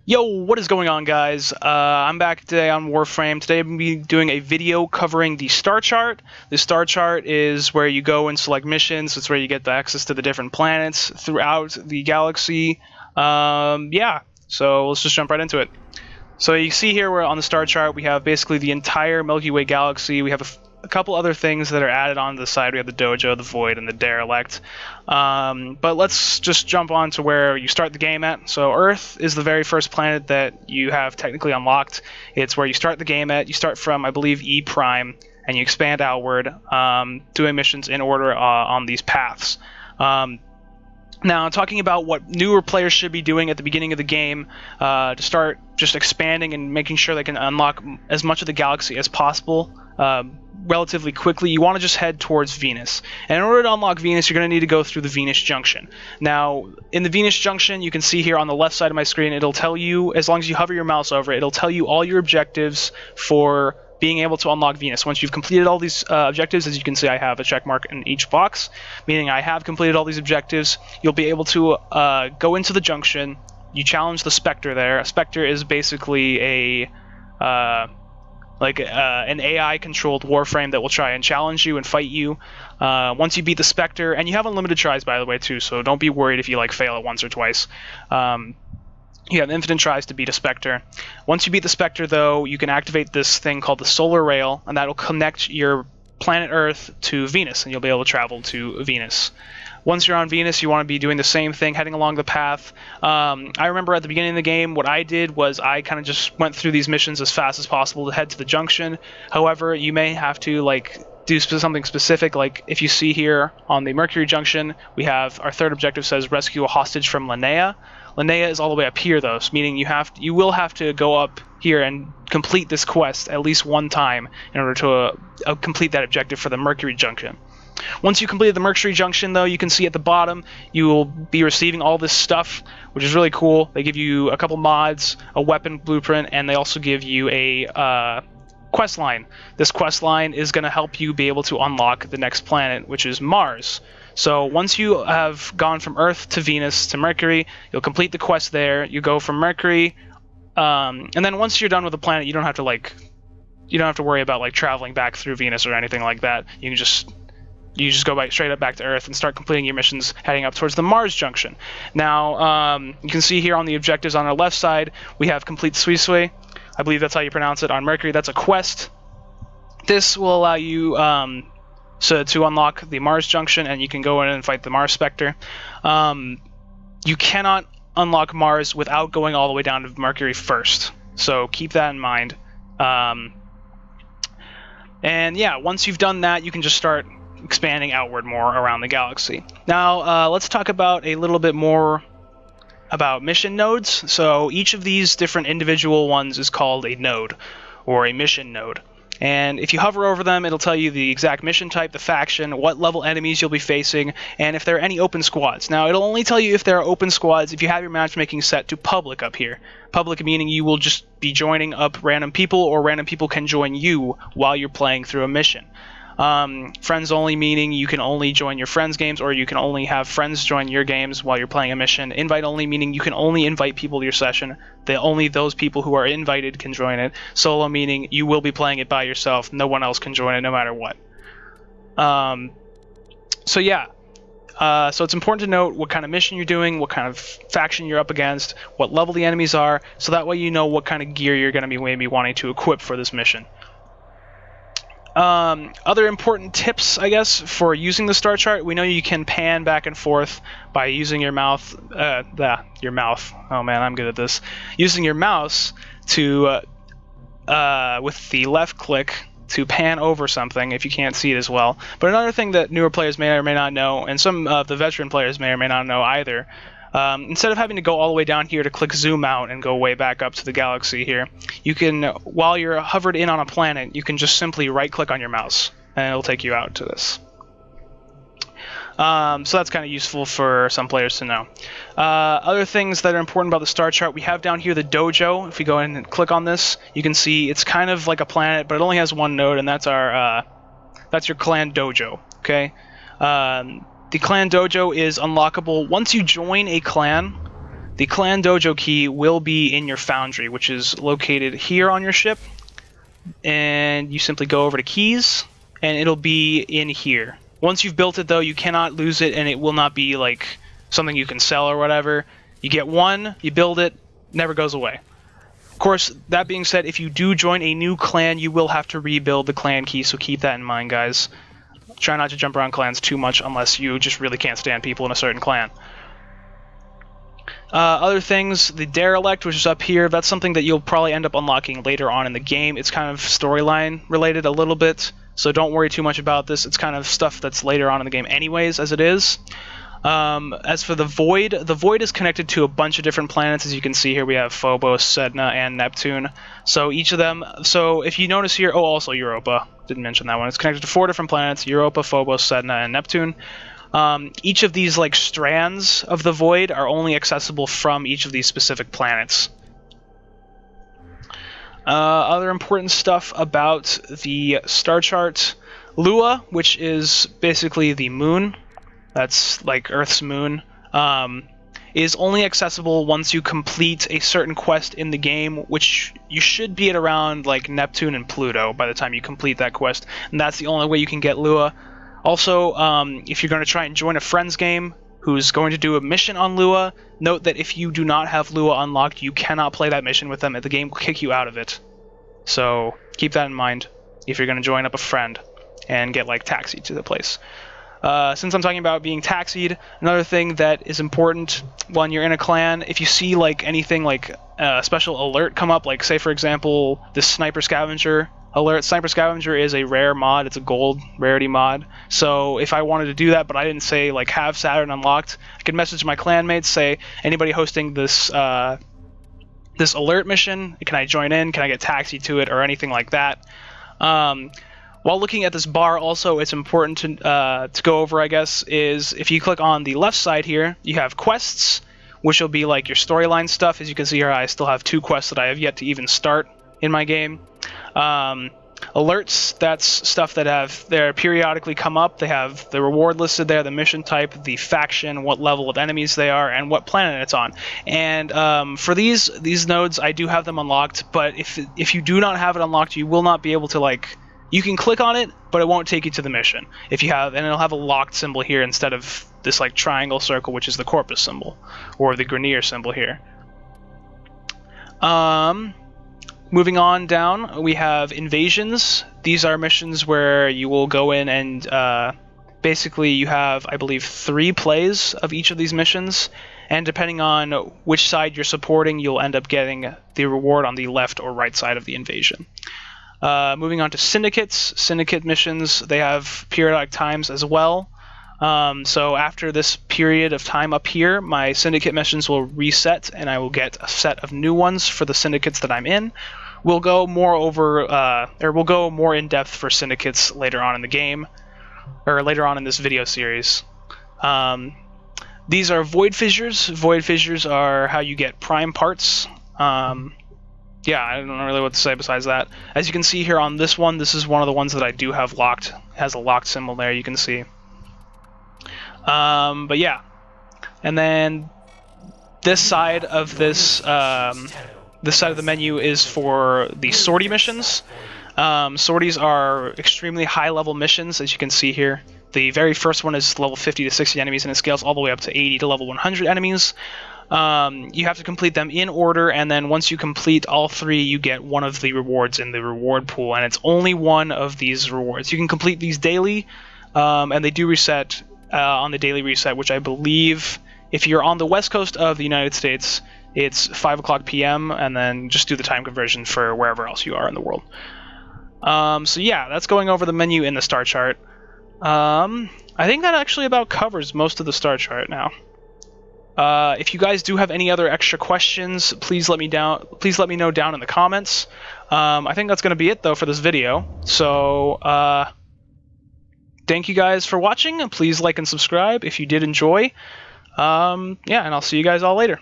Yo, what is going on, guys? I'm back today on Warframe. Today I'm going to be doing a video covering the star chart. The star chart is where you go and select missions. It's where you get the access to the different planets throughout the galaxy. Yeah, so let's just jump right into it. So you see here, we're on the star chart. We have basically the entire Milky Way galaxy. We have a couple other things that are added on the side. We have the Dojo, the Void, and the Derelict. But let's just jump on to where you start the game at. So Earth is the very first planet that you have technically unlocked. It's where you start the game at. You start from, I believe, E Prime, and you expand outward, doing missions in order on these paths. Now, talking about what newer players should be doing at the beginning of the game to start just expanding and making sure they can unlock as much of the galaxy as possible relatively quickly, you want to just head towards Venus. And in order to unlock Venus, you're going to need to go through the Venus Junction. Now, in the Venus Junction, you can see here on the left side of my screen, it'll tell you, as long as you hover your mouse over it, it'll tell you all your objectives for being able to unlock Venus. Once you've completed all these objectives, as you can see, I have a check mark in each box, meaning I have completed all these objectives. You'll be able to go into the junction. You challenge the Spectre there. A Spectre is basically an AI-controlled Warframe that will try and challenge you and fight you. Once you beat the Spectre, and you have unlimited tries, by the way, too, so don't be worried if you fail it once or twice. You have infinite tries to beat a Spectre. Once you beat the Spectre, though, you can activate this thing called the Solar Rail, and that will connect your planet Earth to Venus, and you'll be able to travel to Venus. Once you're on Venus, you want to be doing the same thing, heading along the path. I remember at the beginning of the game, what I did was I kind of just went through these missions as fast as possible to head to the junction. However, you may have to do something specific. Like if you see here on the Mercury Junction, we have our third objective says rescue a hostage from Linnea. Linnea is all the way up here, though, meaning you will have to go up here and complete this quest at least one time in order to complete that objective for the Mercury Junction. Once you complete the Mercury Junction, though, you can see at the bottom you will be receiving all this stuff, which is really cool. They give you a couple mods, a weapon blueprint, and they also give you a quest line. This quest line is going to help you be able to unlock the next planet, which is Mars. So once you have gone from Earth to Venus to Mercury, you'll complete the quest there. You go from Mercury, and then once you're done with the planet, you don't have to worry about traveling back through Venus or anything like that. You just go straight up back to Earth and start completing your missions heading up towards the Mars Junction. Now, you can see here on the objectives on our left side, we have Complete Suisui. I believe that's how you pronounce it on Mercury. That's a quest. This will allow you to unlock the Mars Junction, and you can go in and fight the Mars Spectre. You cannot unlock Mars without going all the way down to Mercury first, so keep that in mind. And yeah, once you've done that, you can just start expanding outward more around the galaxy. Now, let's talk about a little bit more about mission nodes. So each of these different individual ones is called a node, or a mission node. And if you hover over them, it'll tell you the exact mission type, the faction, what level enemies you'll be facing, and if there are any open squads. Now, it'll only tell you if there are open squads if you have your matchmaking set to public up here. Public meaning you will just be joining up random people, or random people can join you while you're playing through a mission. Friends only meaning you can only join your friends' games, or you can only have friends join your games while you're playing a mission. Invite only meaning you can only invite people to your session. Only those people who are invited can join it. Solo meaning you will be playing it by yourself. No one else can join it no matter what. So yeah. So it's important to note what kind of mission you're doing, what kind of faction you're up against, what level the enemies are, so that way you know what kind of gear you're going to be maybe wanting to equip for this mission. Other important tips, I guess, for using the star chart. We know you can pan back and forth by using your mouth. Your mouth. Oh man, I'm good at this. Using your mouse to, with the left click, to pan over something if you can't see it as well. But another thing that newer players may or may not know, and some of the veteran players may or may not know either, instead of having to go all the way down here to click zoom out and go way back up to the galaxy here, you can, while you're hovered in on a planet, you can just simply right click on your mouse and it'll take you out to this. So that's kind of useful for some players to know. Other things that are important about the star chart, we have down here the Dojo. If we go in and click on this, you can see it's kind of like a planet, but it only has one node, and that's your clan Dojo. Okay. The clan Dojo is unlockable once you join a clan. The clan dojo key will be in your foundry, which is located here on your ship. And you simply go over to keys, and it'll be in here. Once you've built it, though, you cannot lose it, and it will not be like something you can sell or whatever. You get one, you build it, never goes away. Of course, that being said, if you do join a new clan, you will have to rebuild the clan key, so keep that in mind, guys. Try not to jump around clans too much unless you just really can't stand people in a certain clan. Other things, the Derelict, which is up here, that's something that you'll probably end up unlocking later on in the game. It's kind of storyline related a little bit, so don't worry too much about this. It's kind of stuff that's later on in the game anyways, as it is. As for the Void is connected to a bunch of different planets. As you can see here, we have Phobos, Sedna, and Neptune. So each of them, so if you notice here, oh, also Europa, didn't mention that one. It's connected to 4 different planets, Europa, Phobos, Sedna, and Neptune. Each of these like strands of the Void are only accessible from each of these specific planets. Other important stuff about the Starchart, Lua, which is basically the moon, that's like Earth's moon, is only accessible once you complete a certain quest in the game, which you should be at around like Neptune and Pluto by the time you complete that quest, and that's the only way you can get Lua. Also, if you're going to try and join a friend's game who's going to do a mission on Lua, note that if you do not have Lua unlocked, you cannot play that mission with them, and the game will kick you out of it. So keep that in mind if you're going to join up a friend and get like taxied to the place. Since I'm talking about being taxied, another thing that is important when you're in a clan, if you see like anything like a special alert come up, like say for example this Sniper Scavenger alert. Sniper Scavenger is a rare mod, it's a gold rarity mod, so if I wanted to do that but I didn't say like have Saturn unlocked, I could message my clanmates, say anybody hosting this this alert mission, can I join in, can I get taxied to it, or anything like that. While looking at this bar also, it's important to go over, I guess, is if you click on the left side here, you have quests, which will be like your storyline stuff. As you can see here, I still have 2 quests that I have yet to even start in my game. Alerts, that's stuff that have periodically come up. They have the reward listed there, the mission type, the faction, what level of enemies they are, and what planet it's on. And for these nodes, I do have them unlocked, but if you do not have it unlocked, you will not be able to like... You can click on it, but it won't take you to the mission. If you have, and it'll have a locked symbol here instead of this like triangle circle, which is the Corpus symbol, or the Grenier symbol here. Moving on down, we have invasions. These are missions where you will go in and basically you have, I believe, 3 plays of each of these missions, and depending on which side you're supporting, you'll end up getting the reward on the left or right side of the invasion. Moving on to syndicates. Syndicate missions, they have periodic times as well. So after this period of time up here, my syndicate missions will reset, and I will get a set of new ones for the syndicates that I'm in. We'll go more over, we'll go more in depth for syndicates later on in the game, or later on in this video series. These are void fissures. Void fissures are how you get prime parts. Yeah, I don't know really what to say besides that. As you can see here on this one, this is one of the ones that I do have locked. It has a locked symbol there, you can see. But yeah. And then this side of this side of the menu is for the sortie missions. Sorties are extremely high level missions, as you can see here. The very first one is level 50 to 60 enemies, and it scales all the way up to 80 to level 100 enemies. You have to complete them in order, and then once you complete all 3, you get one of the rewards in the reward pool, and it's only one of these rewards. You can complete these daily, and they do reset on the daily reset, which I believe, if you're on the west coast of the United States, it's 5 o'clock p.m., and then just do the time conversion for wherever else you are in the world. So yeah, that's going over the menu in the star chart. I think that actually about covers most of the star chart now. If you guys do have any other extra questions, please let me know down in the comments. I think that's going to be it though for this video. So thank you guys for watching, and please like and subscribe if you did enjoy. Yeah, and I'll see you guys all later.